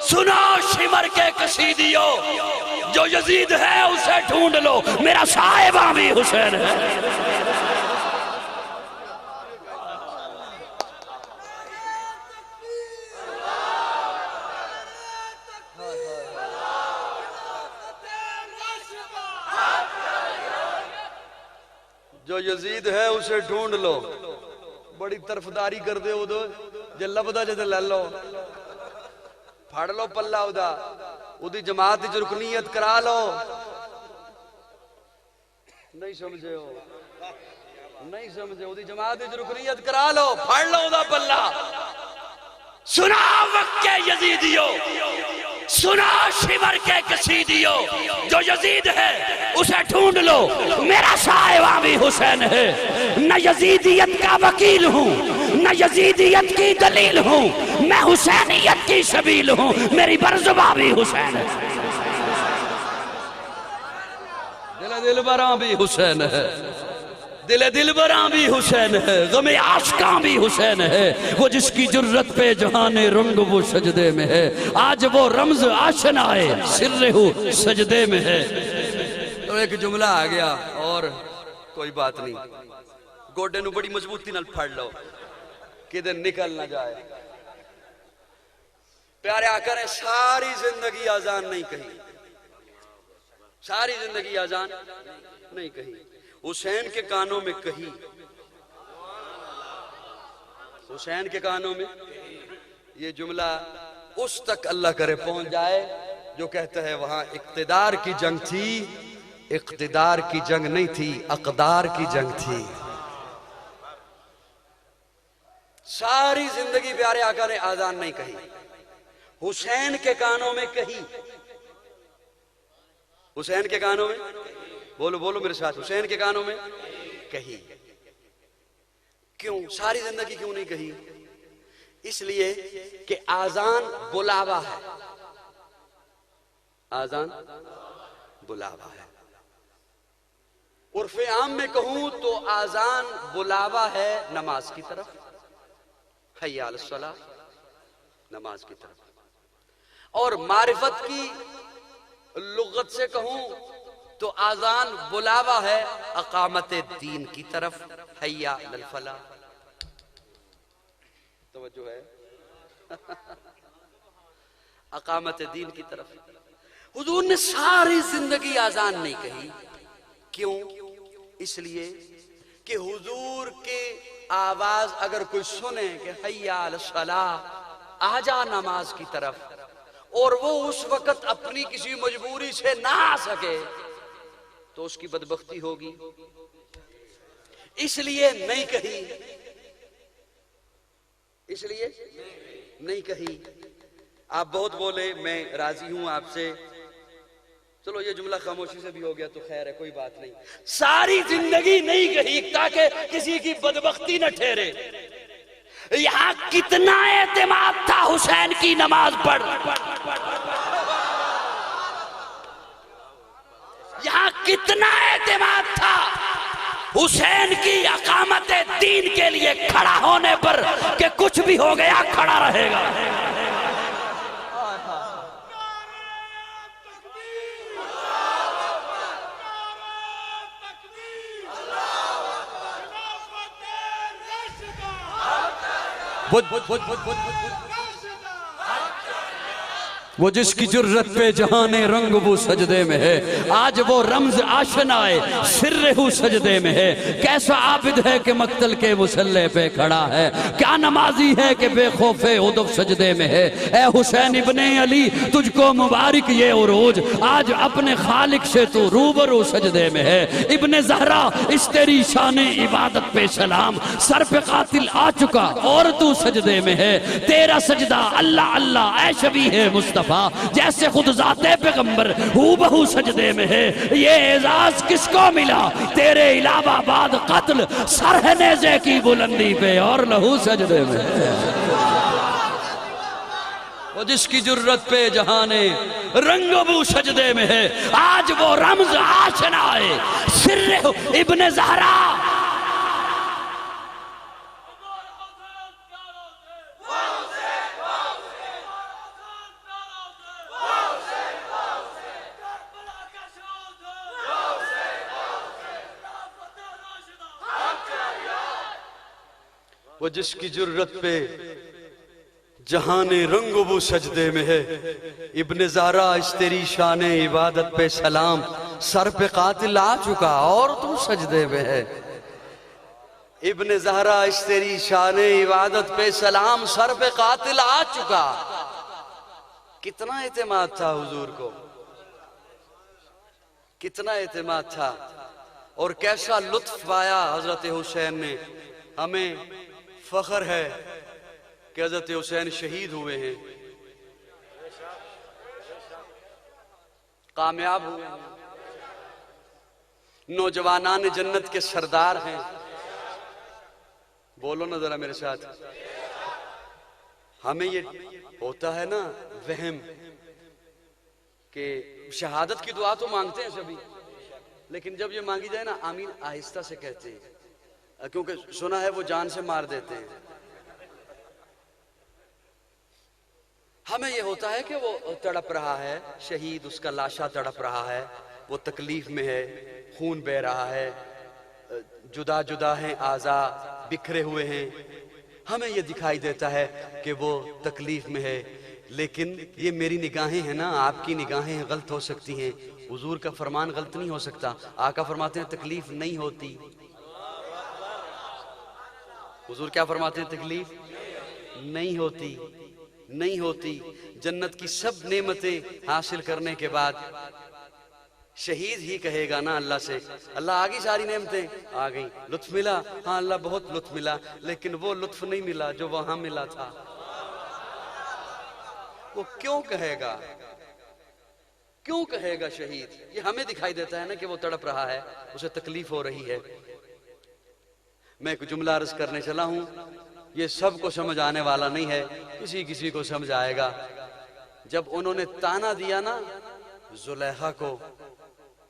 سنا شمر کے کشیدیوں. جو یزید ہے اسے ڈھونڈ لو, میرا صاحبہ بھی حسین ہے. جو یزید ہے اسے ڈھونڈ لو. بڑی طرفداری کر دے او دو جے لبدا جے لے لو, پھڑ لو پلہ ادا, اودی جماعت وچ رکنیت کرا لو. نہیں سمجھے ہو, نہیں سمجھے, اودی جماعت وچ رکنیت کرا لو, پھڑ لو ادا پلہ. سنا وقت کے یزیدیوں, سنا شمر کے کشیدیوں. جو یزید ہے اسے ڈھونڈ لو, میرا صاحبہ بھی حسین ہے. نہ یزیدیت کا وکیل ہوں, نہ یزیدیت کی دلیل ہوں, میں حسینیت کی سبیل ہوں. میری برزبہ بھی حسین ہے. دل دل براں بھی حسین ہے، دل براں بھی حسین ہے، غم عاشقاں بھی حسین ہے، وہ جس کی جرت پہ جہان رنگ وہ سجدے میں ہے، آج وہ رمز آشنائے سر ہو سجدے میں ہے۔ تو ایک جملہ آ گیا اور کوئی بات نہیں، گوڈے نو بڑی مضبوطی نال پھڑ لو کدھر نکل نہ جائے۔ پیارے آقا نے ساری زندگی اذان نہیں کہی، ساری زندگی اذان نہیں کہی، حسین کے کانوں میں کہی، حسین کے کانوں میں یہ جملہ اس تک اللہ کرے پہنچ جائے جو کہتا ہے وہاں اقتدار کی جنگ تھی، اقتدار کی جنگ نہیں تھی، اقدار کی جنگ تھی۔ ساری زندگی پیارے آقا نے اذان نہیں کہی، حسین کے کانوں میں کہی، حسین کے کانوں میں، بولو بولو میرے ساتھ، حسین کے کانوں میں کہی۔ کیوں ساری زندگی کیوں نہیں کہی؟ اس لیے کہ اذان بلاوا ہے، اذان بلاوا ہے۔ عرف عام میں کہوں تو اذان بلاوا ہے نماز کی طرف، حی علی الصلاۃ، نماز کی طرف۔ اور معرفت کی لغت سے کہوں تو اذان بلاوا ہے اقامت دین کی طرف، حی علی الفلاح۔ توجہ ہے؟ اقامت دین کی طرف۔ حضور نے ساری زندگی اذان نہیں کہی، کیوں؟ اس لیے کہ حضور کے آواز اگر کوئی سنے کہ حی علی الصلاۃ، آجا نماز کی طرف، اور وہ اس وقت اپنی کسی مجبوری سے نہ آ سکے تو اس کی بدبختی ہوگی، اس لیے نہیں کہی، اس لیے نہیں کہی۔ آپ بہت بولے، میں راضی ہوں آپ سے، چلو یہ جملہ خاموشی سے بھی ہو گیا تو خیر ہے، کوئی بات نہیں۔ ساری زندگی نہیں کہی تاکہ کسی کی بدبختی نہ ٹھہرے۔ یہاں کتنا اعتماد تھا حسین کی نماز پڑھ، یہاں کتنا اعتماد تھا حسین کی اقامت دین کے لیے کھڑا ہونے پر کہ کچھ بھی ہو گیا کھڑا رہے گا۔ وہ جس کی جرت پہ جہان رنگ وہ سجدے میں ہے، آج وہ رمز آشنائے سر ہو سجدے میں ہے۔ کیسا عابد ہے کہ مقتل کے مسلح پہ کھڑا ہے، کیا نمازی ہے کہ بے خوف ہدف سجدے میں ہے۔ اے حسین ابن علی تجھ کو مبارک یہ عروج، آج اپنے خالق سے تو روبرو سجدے میں ہے۔ ابن زہرا اس تیری شان عبادت پہ سلام، سر پہ قاتل آ چکا اور تو سجدے میں ہے۔ تیرا سجدہ اللہ اللہ اے شبیہ مصطفیٰ، جیسے خود ذات پیغمبر ہو بہو سجدے میں ہے۔ یہ اعزاز کس کو ملا تیرے علاوہ بعد قتل، سر ہے نیزے کی بلندی پہ اور لہو سجدے میں ہے۔ وہ جس کی جرت پہ جہانے رنگ بو سجدے میں ہے، آج وہ رمز آشنائے سر ابن زہرا۔ وہ جس کی جرت پہ جہان رنگ وہ سجدے میں ہے، ابن زہرا اس تیری شان عبادت پہ سلام، سر پہ قاتل آ چکا اور تو سجدے میں ہے۔ ابن زہرا اس تیری شان عبادت پہ سلام، سر پہ قاتل آ چکا۔ کتنا اعتماد تھا حضور کو، کتنا اعتماد تھا، اور کیسا لطف پایا حضرت حسین نے۔ ہمیں فخر ہے کہ حضرت حسین شہید ہوئے ہیں، کامیاب ہوئے ہیں، نوجوانان جنت کے سردار ہیں۔ بولو نا ذرا میرے ساتھ۔ ہمیں یہ ہوتا ہے نا وہم کہ شہادت کی دعا تو مانگتے ہیں سبھی، لیکن جب یہ مانگی جائے نا آمین آہستہ سے کہتے ہیں، کیونکہ سنا ہے وہ جان سے مار دیتے ہیں۔ ہمیں یہ ہوتا ہے کہ وہ تڑپ رہا ہے، شہید اس کا لاشا تڑپ رہا ہے، وہ تکلیف میں ہے، خون بہ رہا ہے، جدا جدا ہیں اعضاء، بکھرے ہوئے ہیں، ہمیں یہ دکھائی دیتا ہے کہ وہ تکلیف میں ہے، لیکن یہ میری نگاہیں ہیں نا، آپ کی نگاہیں غلط ہو سکتی ہیں، حضور کا فرمان غلط نہیں ہو سکتا۔ آقا فرماتے ہیں تکلیف نہیں ہوتی۔ حضور کیا فرماتے ہیں؟ تکلیف نہیں ہوتی، نہیں ہوتی۔ جنت کی سب نعمتیں حاصل کرنے کے بعد شہید ہی کہے گا نا اللہ سے، اللہ آگئی ساری نعمتیں آ گئیں، لطف ملا، ہاں اللہ بہت لطف ملا، لیکن وہ لطف نہیں ملا جو وہاں ملا تھا۔ وہ کیوں کہے گا؟ کیوں کہے گا شہید؟ یہ ہمیں دکھائی دیتا ہے نا کہ وہ تڑپ رہا ہے، اسے تکلیف ہو رہی ہے۔ میں ایک جملہ عرض کرنے چلا ہوں، یہ سب کو سمجھ آنے والا نہیں ہے، کسی کو سمجھ آئے گا۔ جب انہوں نے تانا دیا نا زلیخا کو،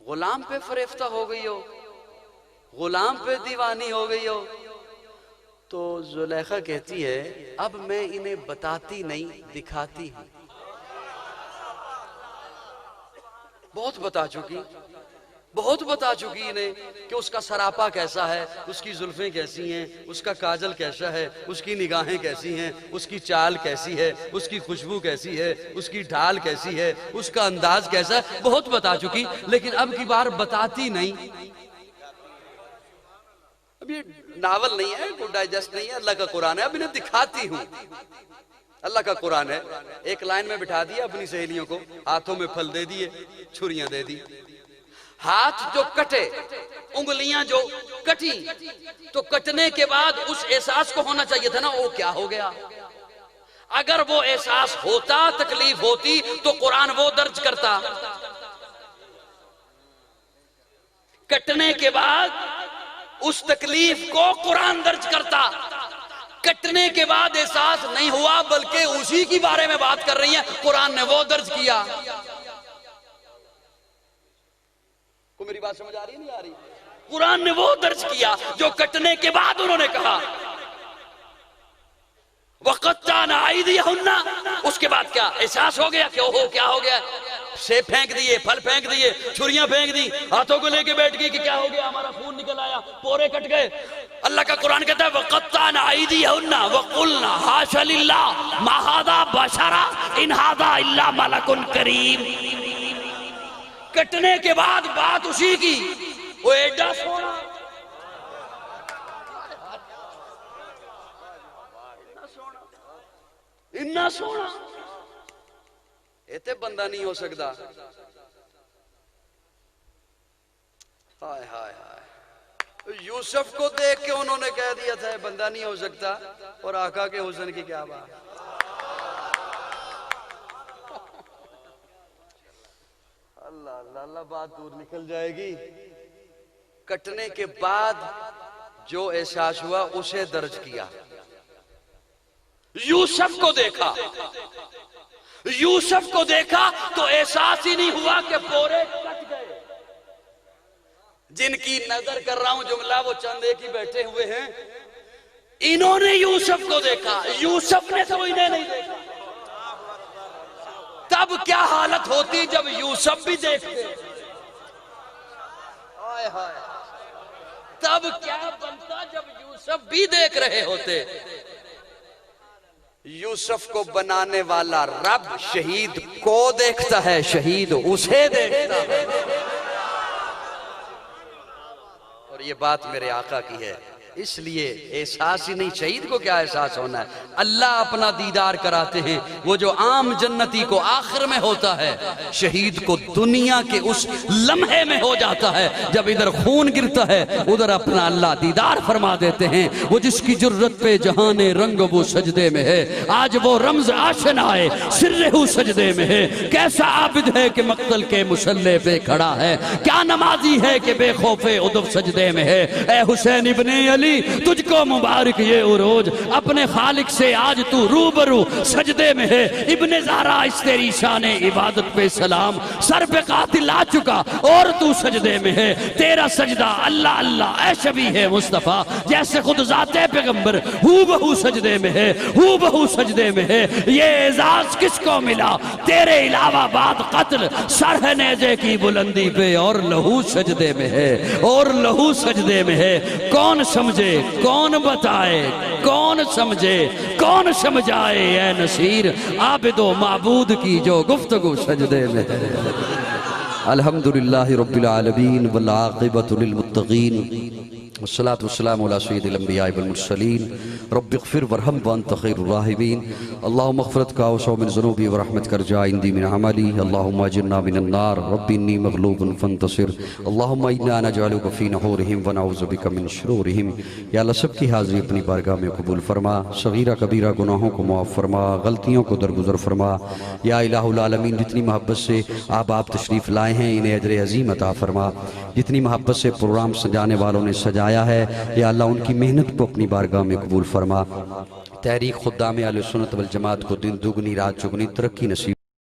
غلام پہ فریفتہ ہو گئی ہو، غلام پہ دیوانی ہو گئی ہو، تو زلیخا کہتی ہے اب میں انہیں بتاتی نہیں دکھاتی ہوں۔ بہت بتا چکی انہیں کہ اس کا سراپا کیسا ہے، اس کی زلفیں کیسی ہیں، اس کا کاجل کیسا ہے، اس کی نگاہیں کیسی ہیں، اس کی چال کیسی ہے، اس کی خوشبو کیسی ہے، اس کی ڈھال کیسی ہے، اس کا انداز کیسا ہے، بہت بتا چکی، لیکن اب کی بار بتاتی نہیں۔ اب یہ ناول نہیں ہے، کوئی ڈائجسٹ نہیں ہے، اللہ کا قرآن ہے، اب انہیں دکھاتی ہوں۔ اللہ کا قرآن ہے، ایک لائن میں بٹھا دیا اپنی سہیلیوں کو، ہاتھوں میں پھل دے دیے، چھریاں دے دی، ہاتھ جو کٹے، انگلیاں جو کٹی، تو کٹنے کے بعد اس احساس کو ہونا چاہیے تھا نا وہ کیا ہو گیا۔ اگر وہ احساس ہوتا، تکلیف ہوتی، تو قرآن وہ درج کرتا۔ کٹنے کے بعد اس تکلیف کو قرآن درج کرتا۔ کٹنے کے بعد احساس نہیں ہوا، بلکہ اسی کی بارے میں بات کر رہی ہے، قرآن نے وہ درج کیا۔ کو میری بات سمجھ آ رہی ہے نہیں آ رہی؟ قرآن نے وہ درج کیا جو کٹنے کے بعد انہوں نے کہا۔ وَقَطَّعْنَ أَيْدِيَهُنَّ، اس کے بعد کیا احساس ہو گیا کہ اوہو کیا ہو گیا، سیب پھینک دیے، پھل پھینک دیے، چھریاں پھینک دی، ہاتھوں کو لے کے بیٹھ گئی کہ کیا ہو گیا، ہمارا خون نکل آیا، پورے کٹ گئے۔ اللہ کا قرآن کہتا ہے وَقَطَّعْنَ أَيْدِيَهُنَّ وَقُلْنَا حَاشَ لِلَّهِ مَا هَذَا بَشَرًا إِنْ هَذَا إِلَّا مَلَكٌ كَرِيمٌ۔ کٹنے کے بعد بات اسی کی، وہ ایڈا سونا، اتنا سونا ایتے بندہ نہیں ہو سکتا۔ ہائے ہائے ہائے، یوسف کو دیکھ کے انہوں نے کہہ دیا تھا بندہ نہیں ہو سکتا، اور آقا کے حسن کی کیا بات۔ اللہ اللہ اللہ، بات دور نکل جائے گی۔ کٹنے کے بعد جو احساس ہوا اسے درج کیا۔ یوسف کو دیکھا، یوسف کو دیکھا تو احساس ہی نہیں ہوا کہ پورے کٹ گئے۔ جن کی نظر کر رہا ہوں جملہ وہ چند ایک ہی بیٹھے ہوئے ہیں، انہوں نے یوسف کو دیکھا، یوسف نے تو انہیں نہیں دیکھا۔ تب کیا حالت ہوتی جب یوسف بھی دیکھتے، تب کیا بنتا جب یوسف بھی دیکھ رہے ہوتے۔ یوسف کو بنانے والا رب شہید کو دیکھتا ہے، شہید اسے دیکھتا ہے۔ اور یہ بات میرے آقا کی ہے، اس لیے احساس ہی نہیں، شہید کو کیا احساس ہونا ہے، اللہ اپنا دیدار کراتے ہیں۔ وہ جو عام جنتی کو آخر میں ہوتا ہے، شہید کو دنیا کے اس لمحے میں ہو جاتا ہے جب ادھر خون گرتا ہے، ادھر اپنا اللہ دیدار فرما دیتے ہیں۔ وہ جس کی جرت پہ جہان رنگ وہ سجدے میں ہے، آج وہ رمز آشنا ہے، سرہو سجدے میں ہے۔ کیسا عابد ہے کہ مقتل کے مسلح پہ کھڑا ہے، کیا نمازی ہے کہ بے خوف ادب سجدے میں ہے۔ اے حسین ابن علی علی تجھ کو مبارک یہ عروج، اپنے خالق سے آج تو روبرو سجدے میں ہے، ابن زہرا اس تیری شان عبادت پہ سلام، سر پہ قاتل آ چکا اور تو سجدے میں ہے، تیرا سجدہ اللہ اللہ اے شبیہ مصطفیٰ، جیسے خود ذات پیغمبر ہو بہو سجدے میں ہے، ہو بہو سجدے میں ہے۔ یہ اعزاز کس کو ملا تیرے علاوہ بعد قتل، سر ہے نیزے کی بلندی پہ اور لہو سجدے میں ہے، اور لہو سجدے میں ہے۔ کون سمجھے کون بتائے کون سمجھے کون سمجھائے اے نصیر، عابد و معبود کی جو گفتگو سجدے میں ہے۔ الحمدللہ رب العالمین والعاقبۃ للمتقین، والصلاة والسلام على سید الانبیاء والمرسلین، رب اغفر ورحم وانت خیر الراحمین۔ اللہم اغفرت کا اوسع من ذنوبی ورحمت کر جا اندی من عملی، اللہم اجرنا من النار، رب انی مغلوب فانتصر، اللہم انا نجعلک فی نحورہم ونعوذ بک من شرورہم۔ یا اللہ سب کی حاضری اپنی بارگاہ میں قبول فرما، صغیرہ کبیرہ گناہوں کو معاف فرما، غلطیوں کو درگزر فرما۔ یا الہ العالمین جتنی محبت سے آپ تشریف لائے ہیں انہیں اجر عظیم عطا فرما، جتنی محبت سے پروگرام سجانے والوں نے سجایا ہے یا اللہ ان کی محنت کو اپنی بارگاہ میں قبول فرما۔ تحریک خدام اہل سنت والجماعت کو دن دگنی رات چگنی ترقی نصیب